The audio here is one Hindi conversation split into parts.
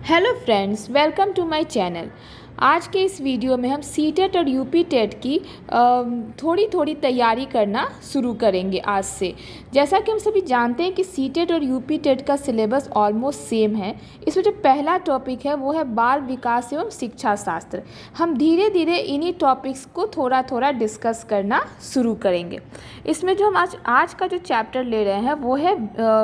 Hello friends, welcome to my channel. आज के इस वीडियो में हम सीटेट और यूपी टेट की थोड़ी थोड़ी तैयारी करना शुरू करेंगे आज से। जैसा कि हम सभी जानते हैं कि सीटेट और यूपी टेट का सिलेबस ऑलमोस्ट सेम है। इसमें जो पहला टॉपिक है वो है बाल विकास एवं शिक्षा शास्त्र। हम धीरे धीरे इन्हीं टॉपिक्स को थोड़ा थोड़ा डिस्कस करना शुरू करेंगे। इसमें जो हम आज का जो चैप्टर ले रहे हैं वो है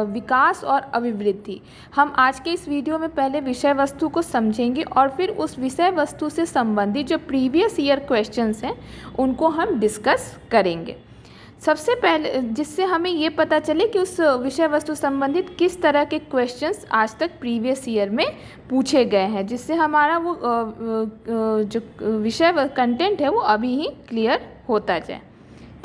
विकास और अभिवृद्धि। हम आज के इस वीडियो में पहले विषय वस्तु को समझेंगे और फिर उस विषय वस्तु से संबंधित जो प्रीवियस ईयर क्वेश्चंस हैं उनको हम डिस्कस करेंगे। सबसे पहले जिससे हमें ये पता चले कि उस विषय वस्तु संबंधित किस तरह के क्वेश्चंस आज तक प्रीवियस ईयर में पूछे गए हैं, जिससे हमारा वो जो विषय कंटेंट है वो अभी ही क्लियर होता जाए।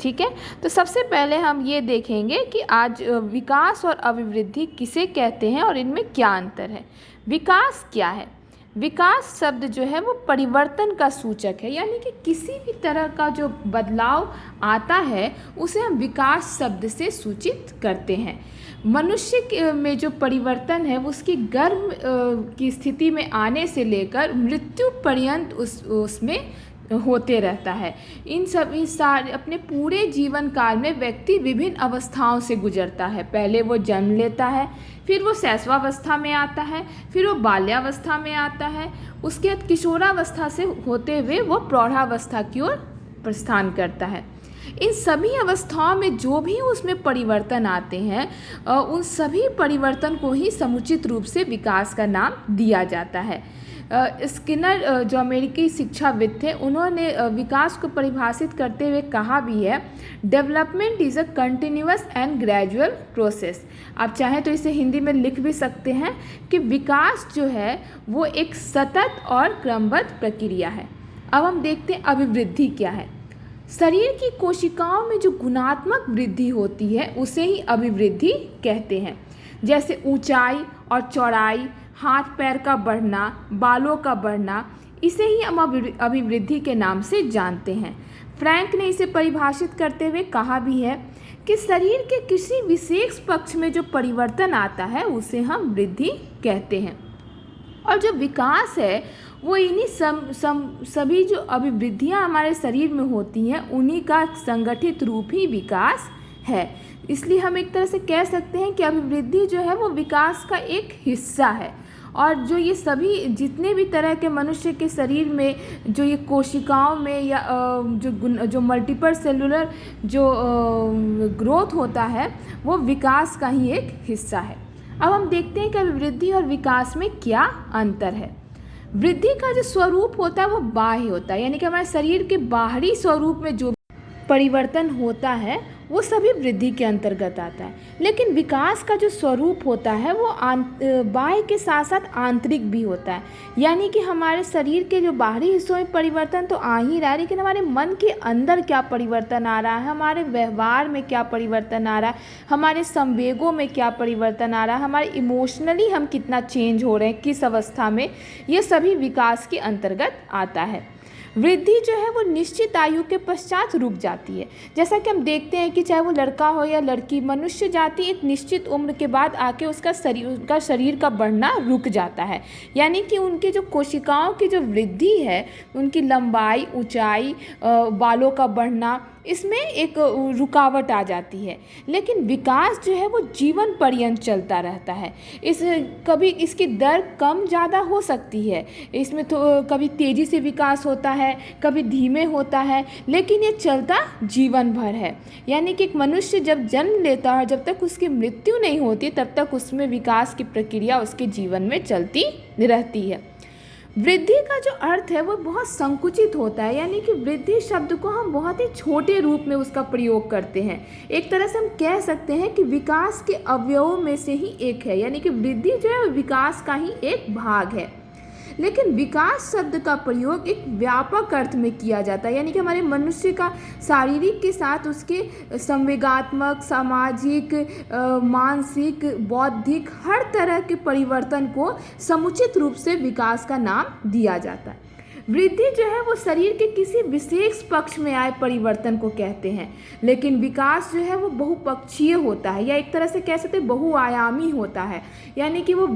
ठीक है, तो सबसे पहले हम ये देखेंगे कि आज विकास और अभिवृद्धि किसे कहते हैं और इनमें क्या अंतर है। विकास क्या है? विकास शब्द जो है वो परिवर्तन का सूचक है, यानी कि किसी भी तरह का जो बदलाव आता है उसे हम विकास शब्द से सूचित करते हैं। मनुष्य में जो परिवर्तन है वो उसकी गर्भ की स्थिति में आने से लेकर मृत्यु पर्यंत उसमें होते रहता है। इन सभी सारे अपने पूरे जीवन काल में व्यक्ति विभिन्न अवस्थाओं से गुजरता है। पहले वो जन्म लेता है, फिर वो शैशवावस्था में आता है, फिर वो बाल्यावस्था में आता है, उसके बाद किशोरावस्था से होते हुए वो प्रौढ़ावस्था की ओर प्रस्थान करता है। इन सभी अवस्थाओं में जो भी उसमें परिवर्तन आते हैं उन सभी परिवर्तन को ही समुचित रूप से विकास का नाम दिया जाता है। स्किनर जो अमेरिकी शिक्षाविद थे, उन्होंने विकास को परिभाषित करते हुए कहा भी है, development is a continuous and gradual process. आप चाहें तो इसे हिंदी में लिख भी सकते हैं कि विकास जो है वो एक सतत और क्रमबद्ध प्रक्रिया है। अब हम देखते हैं अभिवृद्धि क्या है। शरीर की कोशिकाओं में जो गुणात्मक वृद्धि होती है उसे ही अभिवृद्धि कहते हैं। जैसे ऊंचाई और चौड़ाई, हाथ पैर का बढ़ना, बालों का बढ़ना, इसे ही हम अभिवृद्धि के नाम से जानते हैं। फ्रैंक ने इसे परिभाषित करते हुए कहा भी है कि शरीर के किसी विशेष पक्ष में जो परिवर्तन आता है उसे हम वृद्धि कहते हैं। और जो विकास है वो इन्हीं सभी जो अभिवृद्धियाँ हमारे शरीर में होती हैं उन्हीं का संगठित रूप ही विकास है। इसलिए हम एक तरह से कह सकते हैं कि अभिवृद्धि जो है वो विकास का एक हिस्सा है। और जो ये सभी जितने भी तरह के मनुष्य के शरीर में जो ये कोशिकाओं में या जो मल्टीपल सेलुलर जो ग्रोथ होता है वो विकास का ही एक हिस्सा है। अब हम देखते हैं कि अभिवृद्धि और विकास में क्या अंतर है। वृद्धि का जो स्वरूप होता है वो बाह्य होता है, यानी कि हमारे शरीर के बाहरी स्वरूप में जो परिवर्तन होता है वो सभी वृद्धि के अंतर्गत आता है। लेकिन विकास का जो स्वरूप होता है वो बाह्य के साथ साथ आंतरिक भी होता है, यानी कि हमारे शरीर के जो बाहरी हिस्सों में परिवर्तन तो आ ही रहा है, लेकिन हमारे मन के अंदर क्या परिवर्तन आ रहा है, हमारे व्यवहार में क्या परिवर्तन आ रहा है, हमारे संवेगों में क्या परिवर्तन आ रहा है, हमारे इमोशनली हम कितना चेंज हो रहे हैं, किस अवस्था में, ये सभी विकास के अंतर्गत आता है। वृद्धि जो है वो निश्चित आयु के पश्चात रुक जाती है। जैसा कि हम देखते हैं कि चाहे वो लड़का हो या लड़की, मनुष्य जाति एक निश्चित उम्र के बाद आके उनका शरीर का बढ़ना रुक जाता है, यानी कि उनकी जो कोशिकाओं की जो वृद्धि है, उनकी लंबाई, ऊंचाई, बालों का बढ़ना, इसमें एक रुकावट आ जाती है। लेकिन विकास जो है वो जीवन पर्यंत चलता रहता है। कभी इसकी दर कम ज़्यादा हो सकती है, इसमें तो कभी तेज़ी से विकास होता है, कभी धीमे होता है, लेकिन ये चलता जीवन भर है। यानी कि एक मनुष्य जब जन्म लेता है, जब तक उसकी मृत्यु नहीं होती तब तक उसमें विकास की प्रक्रिया उसके जीवन में चलती रहती है। वृद्धि का जो अर्थ है वो बहुत संकुचित होता है, यानी कि वृद्धि शब्द को हम बहुत ही छोटे रूप में उसका प्रयोग करते हैं। एक तरह से हम कह सकते हैं कि विकास के अवयवों में से ही एक है, यानी कि वृद्धि जो है विकास का ही एक भाग है। लेकिन विकास शब्द का प्रयोग एक व्यापक अर्थ में किया जाता है, यानी कि हमारे मनुष्य का शारीरिक के साथ उसके संवेगात्मक, सामाजिक, मानसिक, बौद्धिक हर तरह के परिवर्तन को समुचित रूप से विकास का नाम दिया जाता है। वृद्धि जो है वो शरीर के किसी विशेष पक्ष में आए परिवर्तन को कहते हैं, लेकिन विकास जो है वो बहुपक्षीय होता है, या एक तरह से कह सकते हैं बहुआयामी होता है। यानी कि वो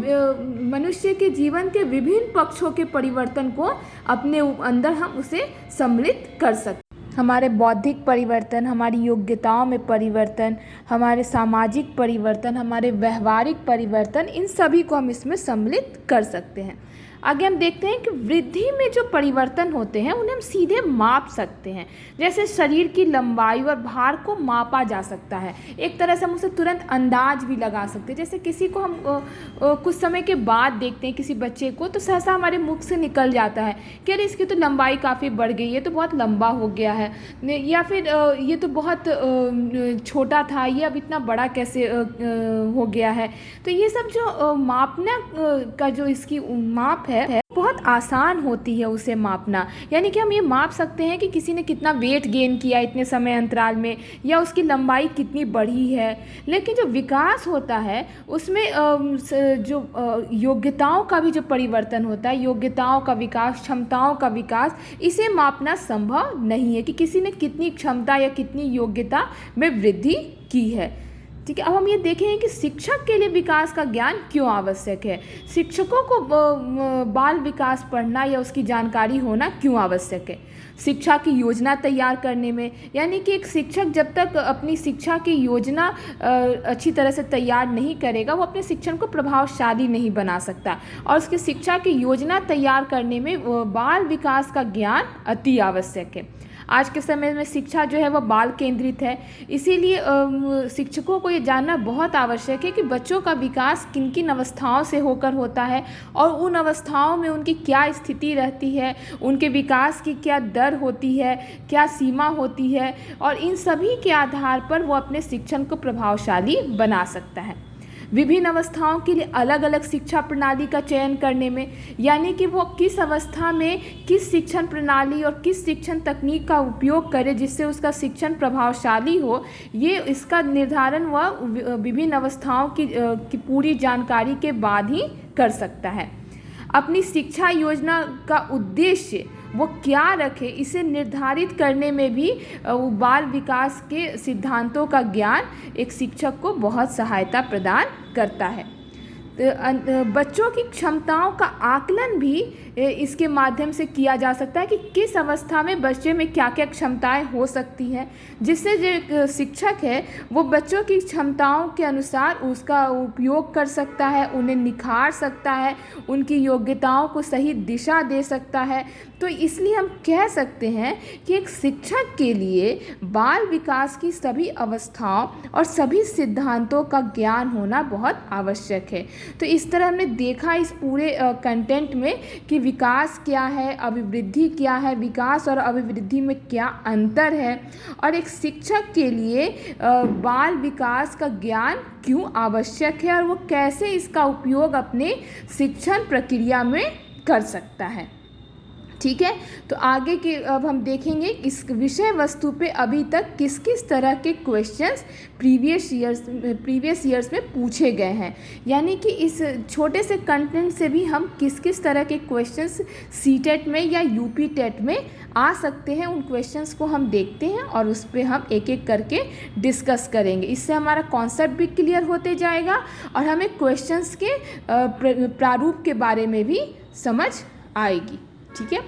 मनुष्य के जीवन के विभिन्न पक्षों के परिवर्तन को अपने अंदर हम उसे सम्मिलित कर सकते हैं। हमारे बौद्धिक परिवर्तन, हमारी योग्यताओं में परिवर्तन, हमारे सामाजिक परिवर्तन, हमारे व्यवहारिक परिवर्तन, इन सभी को हम इसमें सम्मिलित कर सकते हैं। आगे हम देखते हैं कि वृद्धि में जो परिवर्तन होते हैं उन्हें हम सीधे माप सकते हैं। जैसे शरीर की लंबाई और भार को मापा जा सकता है, एक तरह से हम उसे तुरंत अंदाज भी लगा सकते हैं। जैसे किसी को हम कुछ समय के बाद देखते हैं किसी बच्चे को, तो सहसा हमारे मुख से निकल जाता है कि अरे इसकी तो लंबाई काफ़ी बढ़ गई है, तो बहुत लंबा हो गया है, या फिर ये तो बहुत छोटा था, ये अब इतना बड़ा कैसे हो गया है। तो ये सब जो मापना का जो इसकी माप है बहुत आसान होती है उसे मापना। यानी कि हम ये माप सकते हैं कि किसी ने कितना वेट गेन किया इतने समय अंतराल में, या उसकी लंबाई कितनी बढ़ी है। लेकिन जो विकास होता है उसमें जो योग्यताओं का भी जो परिवर्तन होता है, योग्यताओं का विकास, क्षमताओं का विकास, इसे मापना संभव नहीं है कि किसी ने कितनी क्षमता या कितनी योग्यता में वृद्धि की है। ठीक है, अब हम ये देखेंगे कि शिक्षक के लिए विकास का ज्ञान क्यों आवश्यक है। शिक्षकों को बाल विकास पढ़ना या उसकी जानकारी होना क्यों आवश्यक है। शिक्षा की योजना तैयार करने में, यानी कि एक शिक्षक जब तक अपनी शिक्षा की योजना अच्छी तरह से तैयार नहीं करेगा, वो अपने शिक्षण को प्रभावशाली नहीं बना सकता। और उसकी शिक्षा की योजना तैयार करने में बाल विकास का ज्ञान अति आवश्यक है। आज के समय में शिक्षा जो है वह बाल केंद्रित है, इसीलिए शिक्षकों को ये जानना बहुत आवश्यक है कि बच्चों का विकास किन किन अवस्थाओं से होकर होता है और उन अवस्थाओं में उनकी क्या स्थिति रहती है, उनके विकास की क्या दर होती है, क्या सीमा होती है, और इन सभी के आधार पर वो अपने शिक्षण को प्रभावशाली बना सकता है। विभिन्न अवस्थाओं के लिए अलग अलग शिक्षा प्रणाली का चयन करने में, यानी कि वो किस अवस्था में किस शिक्षण प्रणाली और किस शिक्षण तकनीक का उपयोग करे जिससे उसका शिक्षण प्रभावशाली हो, ये इसका निर्धारण वह विभिन्न अवस्थाओं की पूरी जानकारी के बाद ही कर सकता है। अपनी शिक्षा योजना का उद्देश्य वो क्या रखे, इसे निर्धारित करने में भी बाल विकास के सिद्धांतों का ज्ञान एक शिक्षक को बहुत सहायता प्रदान करता है। बच्चों की क्षमताओं का आकलन भी इसके माध्यम से किया जा सकता है कि किस अवस्था में बच्चे में क्या क्या क्षमताएं हो सकती हैं, जिससे जो शिक्षक है वो बच्चों की क्षमताओं के अनुसार उसका उपयोग कर सकता है, उन्हें निखार सकता है, उनकी योग्यताओं को सही दिशा दे सकता है। तो इसलिए हम कह सकते हैं कि एक शिक्षक के लिए बाल विकास की सभी अवस्थाओं और सभी सिद्धांतों का ज्ञान होना बहुत आवश्यक है। तो इस तरह हमने देखा इस पूरे कंटेंट में कि विकास क्या है, अभिवृद्धि क्या है, विकास और अभिवृद्धि में क्या अंतर है, और एक शिक्षक के लिए बाल विकास का ज्ञान क्यों आवश्यक है और वो कैसे इसका उपयोग अपने शिक्षण प्रक्रिया में कर सकता है। ठीक है, तो आगे के अब हम देखेंगे इस विषय वस्तु पे अभी तक किस किस तरह के क्वेश्चंस प्रीवियस ईयर्स में पूछे गए हैं, यानी कि इस छोटे से कंटेंट से भी हम किस किस तरह के क्वेश्चंस सीटेट में या यूपी टेट में आ सकते हैं, उन क्वेश्चंस को हम देखते हैं और उस पर हम एक एक करके डिस्कस करेंगे। इससे हमारा कॉन्सेप्ट भी क्लियर होते जाएगा और हमें क्वेश्चंस के प्रारूप के बारे में भी समझ आएगी। ठीक है,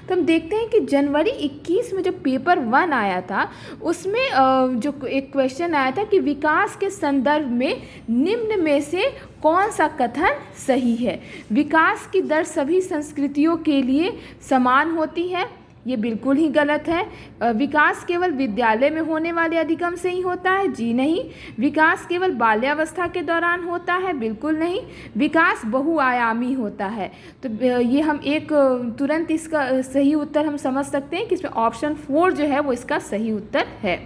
तो हम देखते हैं कि जनवरी 21 में जो पेपर 1 आया था उसमें जो एक क्वेश्चन आया था कि विकास के संदर्भ में निम्न में से कौन सा कथन सही है। विकास की दर सभी संस्कृतियों के लिए समान होती है, ये बिल्कुल ही गलत है। विकास केवल विद्यालय में होने वाले अधिगम से ही होता है, जी नहीं। विकास केवल बाल्यावस्था के दौरान होता है, बिल्कुल नहीं। विकास बहुआयामी होता है। तो ये हम एक तुरंत इसका सही उत्तर हम समझ सकते हैं कि इसमें ऑप्शन 4 जो है वो इसका सही उत्तर है।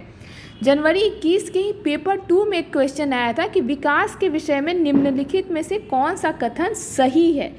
जनवरी 21 के ही पेपर 2 में एक क्वेश्चन आया था कि विकास के विषय में निम्नलिखित में से कौन सा कथन सही है।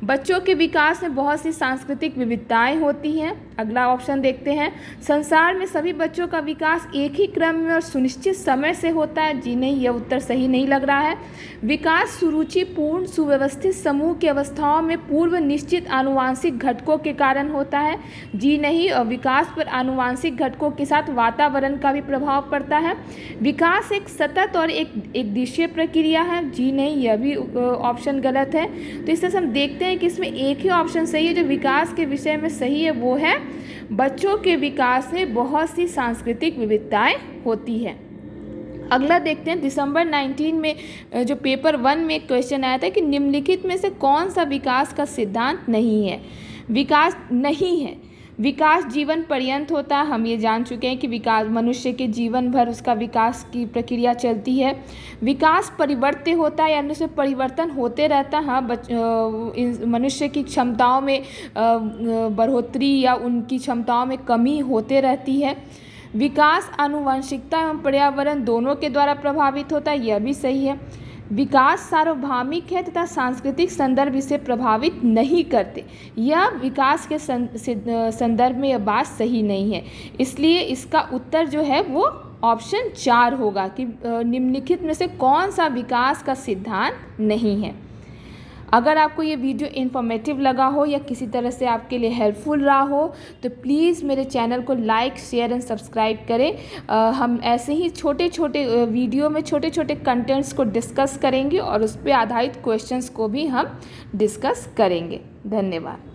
बच्चों के विकास में बहुत सी सांस्कृतिक विविधताएं होती हैं। अगला ऑप्शन देखते हैं, संसार में सभी बच्चों का विकास एक ही क्रम में और सुनिश्चित समय से होता है। जी नहीं, यह उत्तर सही नहीं लग रहा है। विकास सुरुचिपूर्ण सुव्यवस्थित समूह की अवस्थाओं में पूर्व निश्चित आनुवांशिक घटकों के कारण होता है। जी नहीं, विकास पर आनुवांशिक घटकों के साथ वातावरण का भी प्रभाव पड़ता है। विकास एक सतत और एक दिशा प्रक्रिया है। जी नहीं, यह भी ऑप्शन गलत है। तो इससे हम देखते हैं कि इसमें एक ही ऑप्शन सही है जो विकास के विषय में सही है, वो है बच्चों के विकास में बहुत सी सांस्कृतिक विविधताएं होती है। अगला देखते हैं, दिसंबर 19 में जो पेपर 1 में एक क्वेश्चन आया था कि निम्नलिखित में से कौन सा विकास का सिद्धांत नहीं है। विकास नहीं है, विकास जीवन पर्यंत होता है। हम ये जान चुके हैं कि विकास मनुष्य के जीवन भर उसका विकास की प्रक्रिया चलती है। विकास परिवर्त्य होता है, यानी उसमें परिवर्तन होते रहता है। हाँ, मनुष्य की क्षमताओं में बढ़ोतरी या उनकी क्षमताओं में कमी होते रहती है। विकास आनुवंशिकता एवं पर्यावरण दोनों के द्वारा प्रभावित होता है, यह भी सही है। विकास सार्वभौमिक है तथा सांस्कृतिक संदर्भ इसे प्रभावित नहीं करते, यह विकास के संदर्भ में यह बात सही नहीं है। इसलिए इसका उत्तर जो है वो ऑप्शन 4 होगा कि निम्नलिखित में से कौन सा विकास का सिद्धांत नहीं है। अगर आपको ये वीडियो इन्फॉर्मेटिव लगा हो या किसी तरह से आपके लिए हेल्पफुल रहा हो तो प्लीज़ मेरे चैनल को लाइक, शेयर एंड सब्सक्राइब करें। हम ऐसे ही छोटे छोटे वीडियो में छोटे छोटे कंटेंट्स को डिस्कस करेंगे और उस पर आधारित क्वेश्चंस को भी हम डिस्कस करेंगे। धन्यवाद।